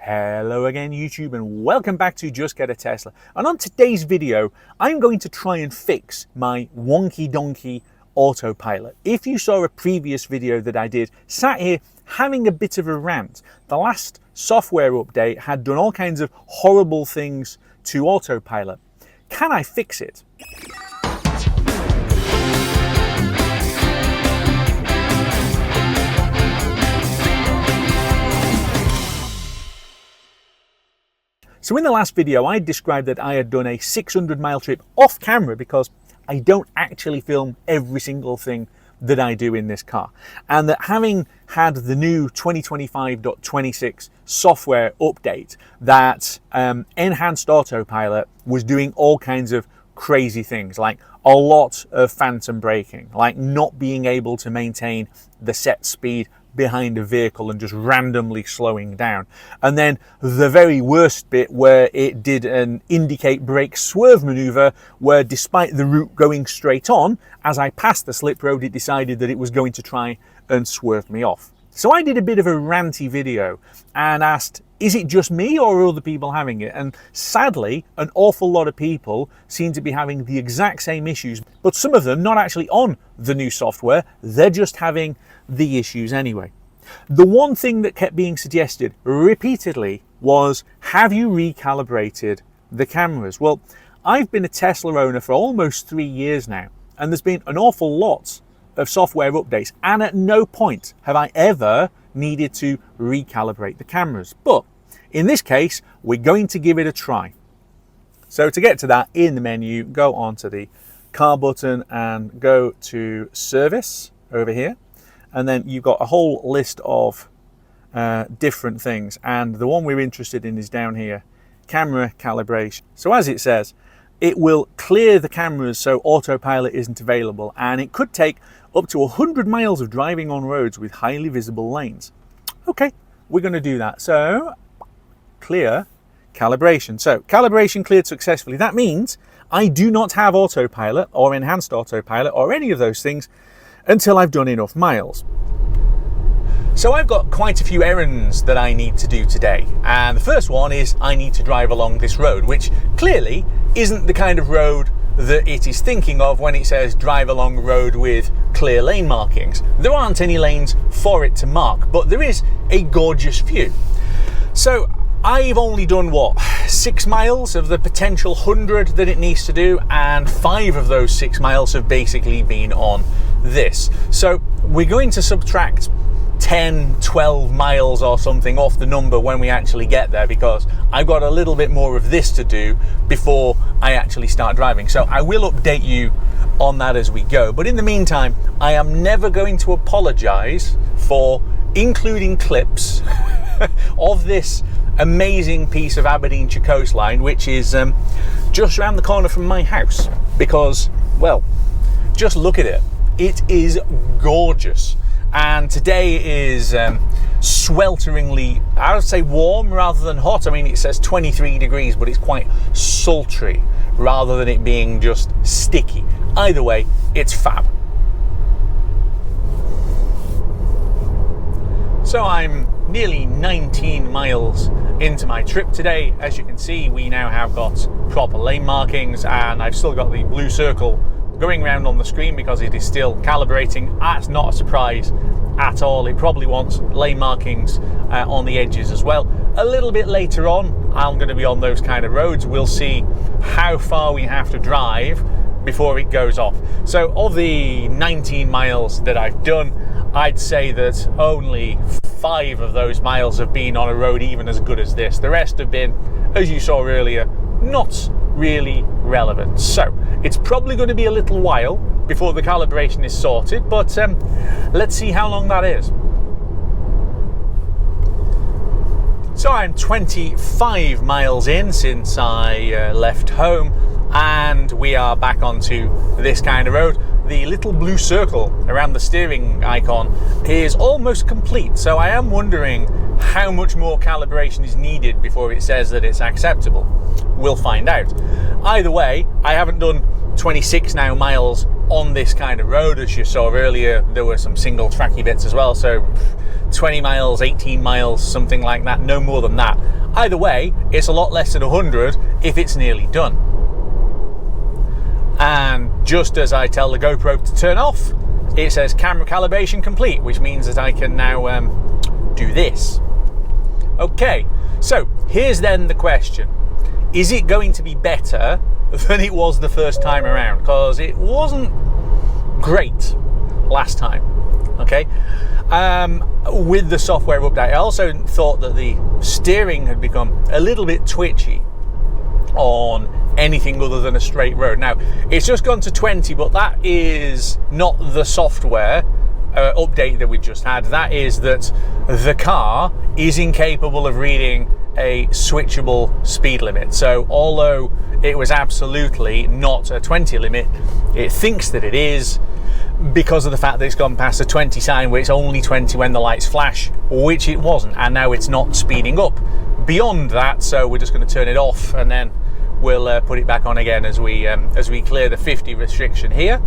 Hello again YouTube, and welcome back to Just Get a Tesla. And on today's video I'm going to try and fix my wonky donkey autopilot. If you saw a previous video that I did, sat here having a bit of a rant. The last software update had done all kinds of horrible things to autopilot. Can I fix it? So in the last video, I described that I had done a 600-mile trip off camera because I don't actually film every single thing that I do in this car. And that having had the new 2025.26 software update, that enhanced autopilot was doing all kinds of crazy things, like a lot of phantom braking, like not being able to maintain the set speed behind a vehicle and just randomly slowing down. And then the very worst bit where it did an indicate brake swerve maneuver where, despite the route going straight on, as I passed the slip road it decided that it was going to try and swerve me off. So I did a bit of a ranty video and asked, is it just me or are other people having it? And sadly, an awful lot of people seem to be having the exact same issues, but some of them not actually on the new software, they're just having the issues anyway. The one thing that kept being suggested repeatedly was, have you recalibrated the cameras? Well, I've been a Tesla owner for almost 3 years now, and there's been an awful lot of software updates, and at no point have I ever needed to recalibrate the cameras. But in this case, we're going to give it a try. So to get to that, in the menu, go on to the car button and go to service over here. And then you've got a whole list of different things. And the one we're interested in is down here, camera calibration. So as it says, it will clear the cameras so autopilot isn't available. And it could take up to 100 miles of driving on roads with highly visible lanes. Okay, we're going to do that. So clear calibration. So calibration cleared successfully. That means I do not have autopilot or enhanced autopilot or any of those things until I've done enough miles. So I've got quite a few errands that I need to do today. And the first one is I need to drive along this road, which clearly isn't the kind of road that it is thinking of when it says drive along a road with clear lane markings. There aren't any lanes for it to mark, but there is a gorgeous view. So I've only done, what, 6 miles of the potential 100 that it needs to do, and 5 of those 6 miles have basically been on this. So we're going to subtract 10, 12 miles or something off the number when we actually get there, because I've got a little bit more of this to do before I actually start driving. So I will update you on that as we go. But in the meantime, I am never going to apologize for including clips of this amazing piece of Aberdeenshire coastline, which is just around the corner from my house, because, well, just look at it. It is gorgeous. And today is swelteringly, I would say, warm rather than hot. I mean, it says 23 degrees, but it's quite sultry rather than it being just sticky. Either way, it's fab. So I'm nearly 19 miles into my trip today. As you can see, we now have got proper lane markings, and I've still got the blue circle going around on the screen because it is still calibrating. That's not a surprise at all. It probably wants lane markings on the edges as well. A little bit later on, I'm going to be on those kind of roads. We'll see how far we have to drive before it goes off. So of the 19 miles that I've done, I'd say that only 5 of those miles have been on a road even as good as this. The rest have been, as you saw earlier, not really relevant. So it's probably going to be a little while before the calibration is sorted, but let's see how long that is. So I'm 25 miles in since I left home, and we are back onto this kind of road. The little blue circle around the steering icon is almost complete, so I am wondering how much more calibration is needed before it says that it's acceptable. We'll find out. Either way, I haven't done 26 now miles on this kind of road. As you saw earlier, there were some single tracky bits as well, so 20 miles, 18 miles, something like that, no more than that. Either way, it's a lot less than 100 if it's nearly done. And just as I tell the GoPro to turn off, it says camera calibration complete, which means that I can now do this. Okay, so here's then the question. Is it going to be better than it was the first time around? Because it wasn't great last time, okay? With the software update, I also thought that the steering had become a little bit twitchy on anything other than a straight road. Now, it's just gone to 20, but that is not the software update that we just had. That is that the car is incapable of reading a switchable speed limit. So although it was absolutely not a 20 limit, it thinks that it is, because of the fact that it's gone past the 20 sign, where it's only 20 when the lights flash, which it wasn't, and now it's not speeding up beyond that. So we're just going to turn it off, and then we'll put it back on again as we clear the 50 restriction here.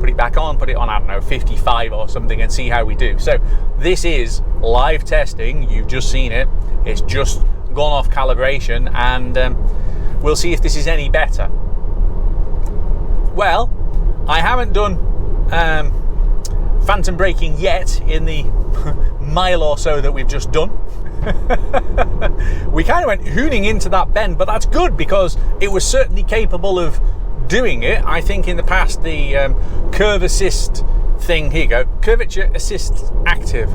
Put it back on, put it on, I don't know, 55 or something, and see how we do. So this is live testing. You've just seen it. It's just gone off calibration, and we'll see if this is any better. Well, I haven't done phantom braking yet in the mile or so that we've just done. We kind of went hooning into that bend, but that's good because it was certainly capable of doing it. I think in the past the curve assist thing, here you go, curvature assist active,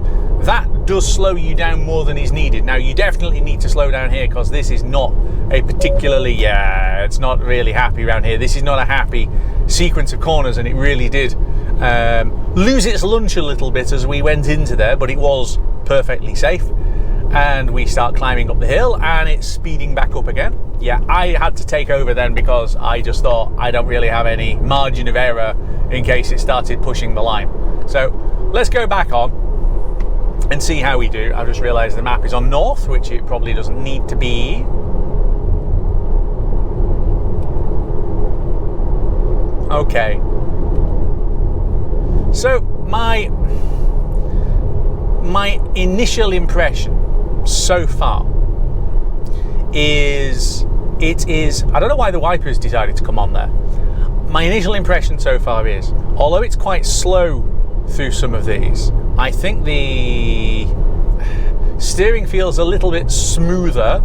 that does slow you down more than is needed. Now you definitely need to slow down here because this is not a particularly, it's not really happy around here. This is not a happy sequence of corners, and it really did lose its lunch a little bit as we went into there, but it was perfectly safe. And we start climbing up the hill, and it's speeding back up again. Yeah, I had to take over then because I just thought I don't really have any margin of error in case it started pushing the line. So let's go back on and see how we do. I've just realised the map is on north, which it probably doesn't need to be. Okay. So my initial impression so far is I don't know why the wipers decided to come on there. My initial impression so far is, although it's quite slow through some of these, I think the steering feels a little bit smoother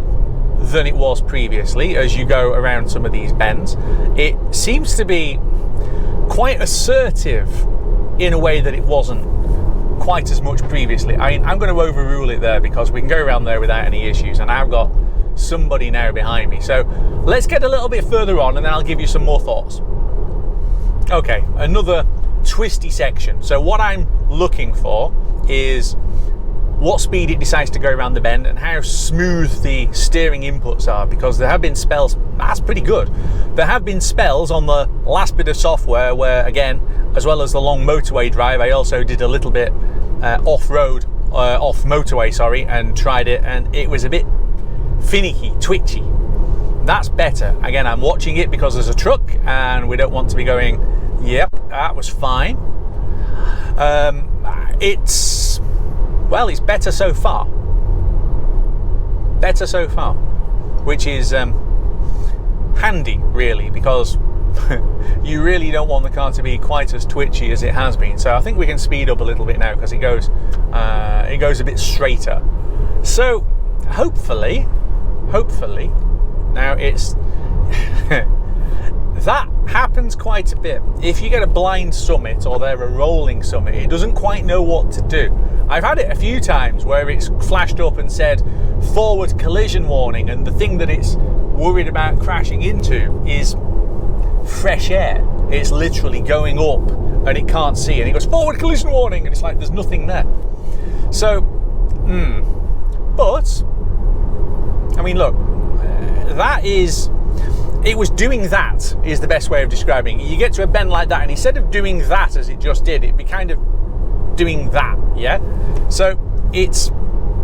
than it was previously as you go around some of these bends. It seems to be quite assertive in a way that it wasn't quite as much previously. I'm going to overrule it there because we can go around there without any issues, and I've got somebody now behind me. So let's get a little bit further on, and then I'll give you some more thoughts. Okay, another twisty section. So what I'm looking for is what speed it decides to go around the bend and how smooth the steering inputs are, because there have been spells, that's pretty good. There have been spells on the last bit of software where, again, as well as the long motorway drive, I also did a little bit off-road, off motorway, sorry, and tried it, and it was a bit finicky, twitchy. That's better. Again, I'm watching it because there's a truck and we don't want to be going, yep, that was fine. It's better so far. Better so far, which is handy, really, because you really don't want the car to be quite as twitchy as it has been. So I think we can speed up a little bit now because it goes a bit straighter. So hopefully, now it's that happens quite a bit. If you get a blind summit or they're a rolling summit, it doesn't quite know what to do. I've had it a few times where it's flashed up and said forward collision warning, and the thing that it's worried about crashing into is fresh air. It's literally going up and it can't see, and it goes forward collision warning, and it's like there's nothing there. So but I mean, look, it was doing that is the best way of describing it. You get to a bend like that, and instead of doing that as it just did, it'd be kind of doing that, yeah? So it's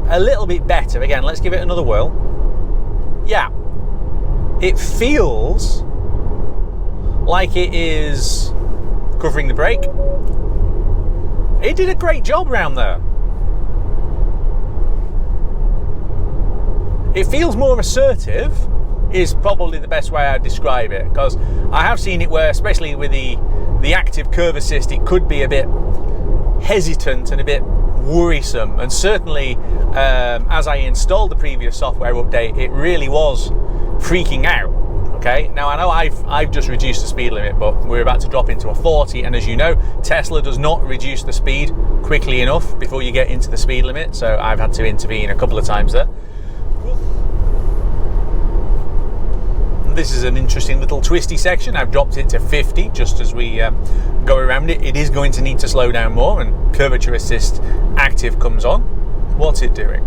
a little bit better. Again, let's give it another whirl. Yeah, it feels like it is covering the brake. It did a great job around there. It feels more assertive is probably the best way I'd describe it, because I have seen it where, especially with the active curve assist, it could be a bit hesitant and a bit worrisome. And certainly as I installed the previous software update, it really was freaking out. Okay, now I know I've just reduced the speed limit, but we're about to drop into a 40, and as you know, Tesla does not reduce the speed quickly enough before you get into the speed limit, so I've had to intervene a couple of times there. This is an interesting little twisty section. I've dropped it to 50 just as we go around it. It is going to need to slow down more, and curvature assist active comes on. What's it doing?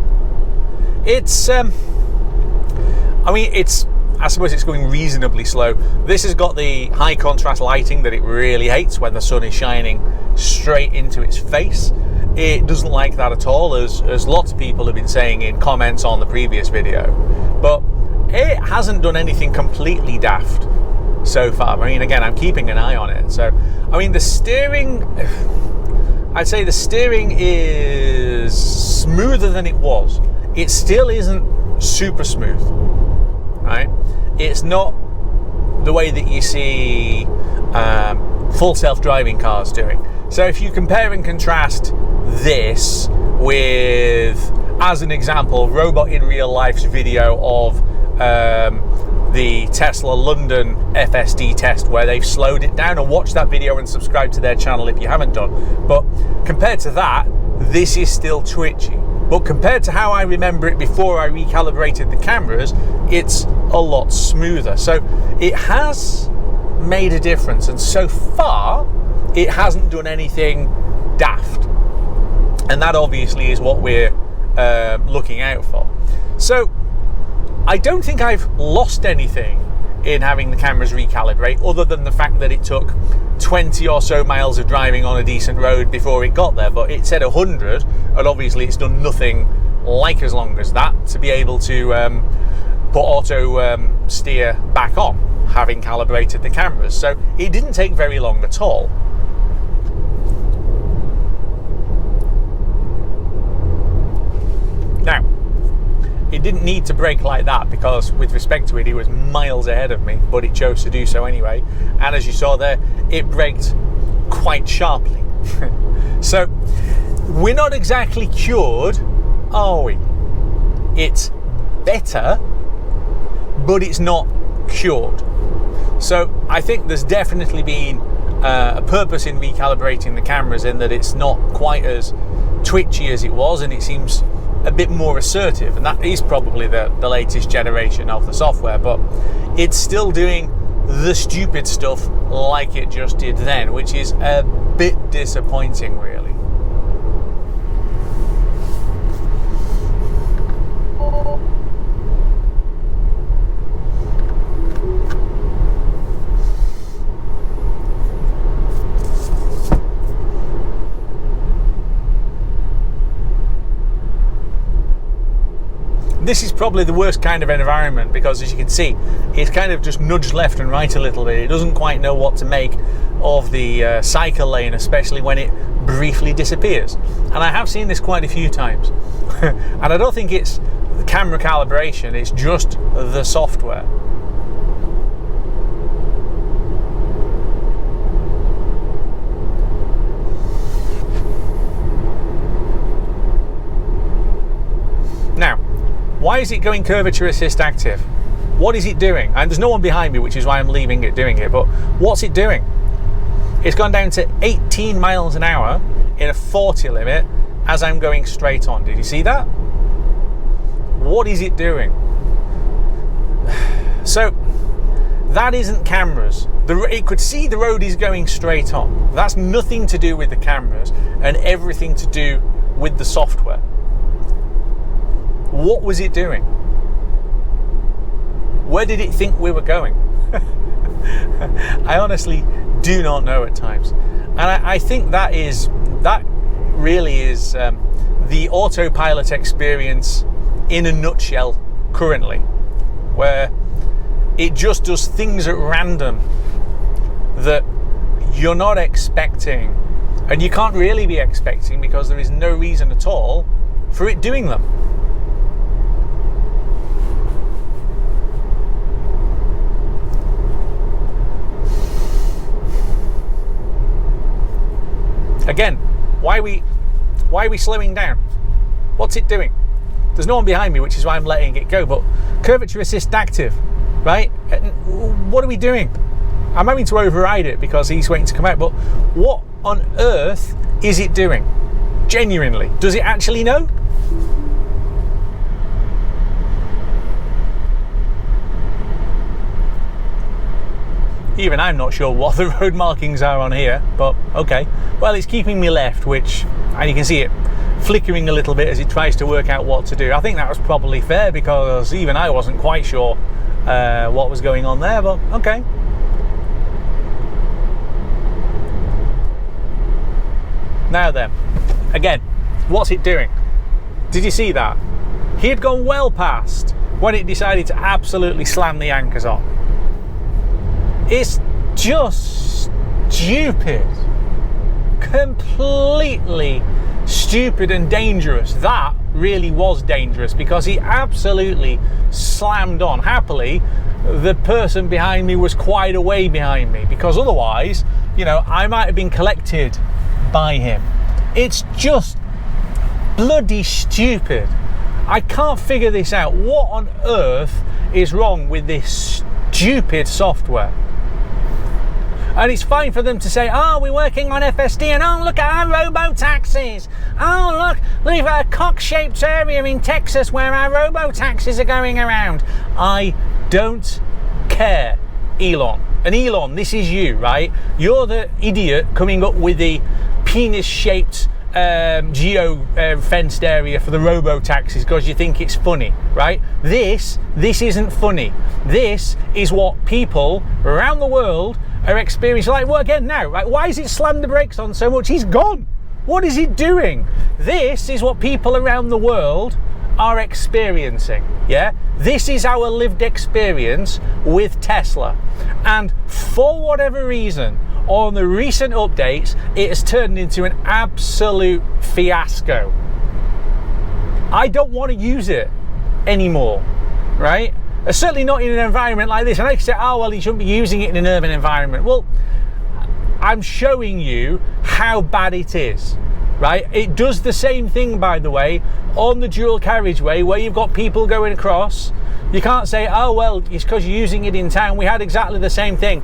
I suppose it's going reasonably slow. This has got the high contrast lighting that it really hates when the sun is shining straight into its face. It doesn't like that at all, as lots of people have been saying in comments on the previous video. But it hasn't done anything completely daft so far. I mean, again, I'm keeping an eye on it. So, I mean, the steering, I'd say the steering is smoother than it was. It still isn't super smooth, right? It's not the way that you see full self-driving cars doing. So if you compare and contrast this with, as an example, Robot in Real Life's video of the Tesla London FSD test, where they've slowed it down, and watch that video and subscribe to their channel if you haven't done. But compared to that, this is still twitchy. But compared to how I remember it before I recalibrated the cameras, it's a lot smoother. So it has made a difference, and so far it hasn't done anything daft, and that obviously is what we're looking out for. So I don't think I've lost anything in having the cameras recalibrate, other than the fact that it took 20 or so miles of driving on a decent road before it got there. But it said 100, and obviously it's done nothing like as long as that to be able to put auto steer back on, having calibrated the cameras. So it didn't take very long at all. Now, it didn't need to brake like that, because with respect to it, it was miles ahead of me, but it chose to do so anyway. And as you saw there, it braked quite sharply. So we're not exactly cured, are we? It's better, but it's not cured. So I think there's definitely been a purpose in recalibrating the cameras, in that it's not quite as twitchy as it was, and it seems a bit more assertive, and that is probably the latest generation of the software, but it's still doing the stupid stuff like it just did then, which is a bit disappointing, really. This is probably the worst kind of environment, because as you can see, it's kind of just nudged left and right a little bit. It doesn't quite know what to make of the cycle lane, especially when it briefly disappears. And I have seen this quite a few times. And I don't think it's the camera calibration, it's just the software. Now, why is it going curvature assist active? What is it doing? And there's no one behind me, which is why I'm leaving it doing it, but what's it doing? It's gone down to 18 miles an hour in a 40 limit as I'm going straight on. Did you see that? What is it doing? So that isn't cameras. It could see the road is going straight on. That's nothing to do with the cameras and everything to do with the software. What was it doing? Where did it think we were going? I honestly do not know at times. And I think that really is the autopilot experience in a nutshell currently, where it just does things at random that you're not expecting, and you can't really be expecting, because there is no reason at all for it doing them. Again, why are we slowing down? What's it doing? There's no one behind me, which is why I'm letting it go, but curvature assist active, right? What are we doing? I'm having to override it because he's waiting to come out, but what on earth is it doing? Genuinely, does it actually know? Even I'm not sure what the road markings are on here, but okay. Well, it's keeping me left, which, and you can see it flickering a little bit as it tries to work out what to do. I think that was probably fair because even I wasn't quite sure what was going on there, but okay. Now then, again, what's it doing? Did you see that? He had gone well past when it decided to absolutely slam the anchors on. It's just stupid. Completely stupid and dangerous. That really was dangerous because he absolutely slammed on. Happily, the person behind me was quite a way behind me because otherwise, you know, I might have been collected by him. It's just bloody stupid. I can't figure this out. What on earth is wrong with this stupid software? And it's fine for them to say, oh, we're working on FSD, and oh, look at our robo-taxis. Oh, look, we've got a cock-shaped area in Texas where our robo-taxis are going around. I don't care, Elon. And Elon, this is you, right? You're the idiot coming up with the penis-shaped geo-fenced area for the robo-taxis because you think it's funny, right? This isn't funny. This is what people around the world are experiencing. Like, well, again now, right? Why is it slammed the brakes on so much? He's gone. What is he doing? This is what people around the world are experiencing, yeah? This is our lived experience with Tesla. And for whatever reason, on the recent updates, it has turned into an absolute fiasco. I don't want to use it anymore, right? Certainly not in an environment like this. And I say, oh, well, you shouldn't be using it in an urban environment. Well, I'm showing you how bad it is, right? It does the same thing, by the way, on the dual carriageway where you've got people going across. You can't say, oh, well, it's because you're using it in town. We had exactly the same thing.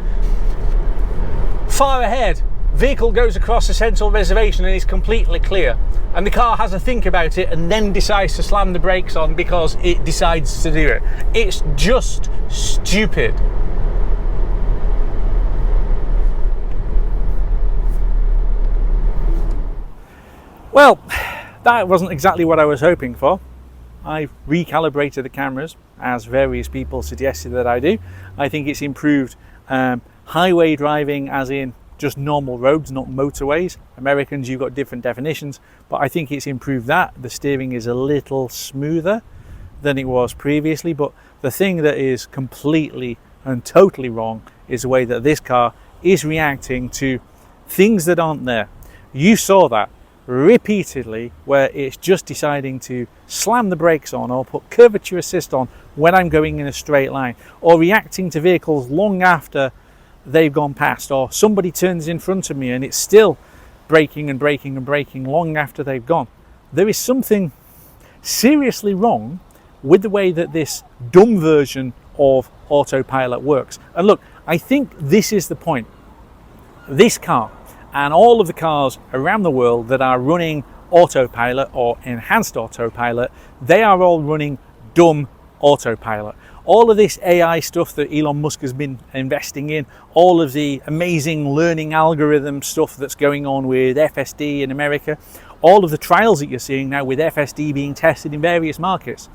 Far ahead, vehicle goes across the central reservation and is completely clear. And the car has a think about it and then decides to slam the brakes on because it decides to do it. It's just stupid. Well, that wasn't exactly what I was hoping for. I recalibrated the cameras as various people suggested that I do. I think it's improved highway driving, as in just normal roads, not motorways. Americans, you've got different definitions, but I think it's improved that. The steering is a little smoother than it was previously, but the thing that is completely and totally wrong is the way that this car is reacting to things that aren't there. You saw that repeatedly where it's just deciding to slam the brakes on or put curvature assist on when I'm going in a straight line, or reacting to vehicles long after they've gone past, or somebody turns in front of me and it's still braking and braking and braking long after they've gone. There is something seriously wrong with the way that this dumb version of autopilot works. And look, I think this is the point. This car and all of the cars around the world that are running autopilot or enhanced autopilot, they are all running dumb autopilot. All of this AI stuff that Elon Musk has been investing in, all of the amazing learning algorithm stuff that's going on with FSD in America, all of the trials that you're seeing now with FSD being tested in various markets,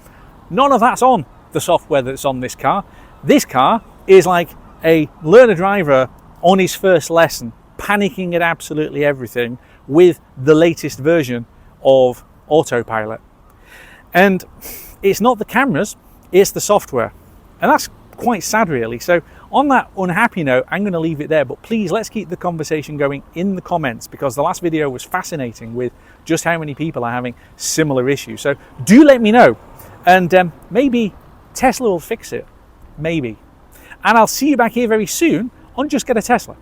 none of that's on the software that's on this car. This car is like a learner driver on his first lesson, panicking at absolutely everything with the latest version of autopilot. And it's not the cameras, it's the software. And that's quite sad, really. So on that unhappy note, I'm going to leave it there, but please let's keep the conversation going in the comments, because the last video was fascinating with just how many people are having similar issues. So do let me know, and maybe Tesla will fix it, maybe. And I'll see you back here very soon on Just Get a Tesla.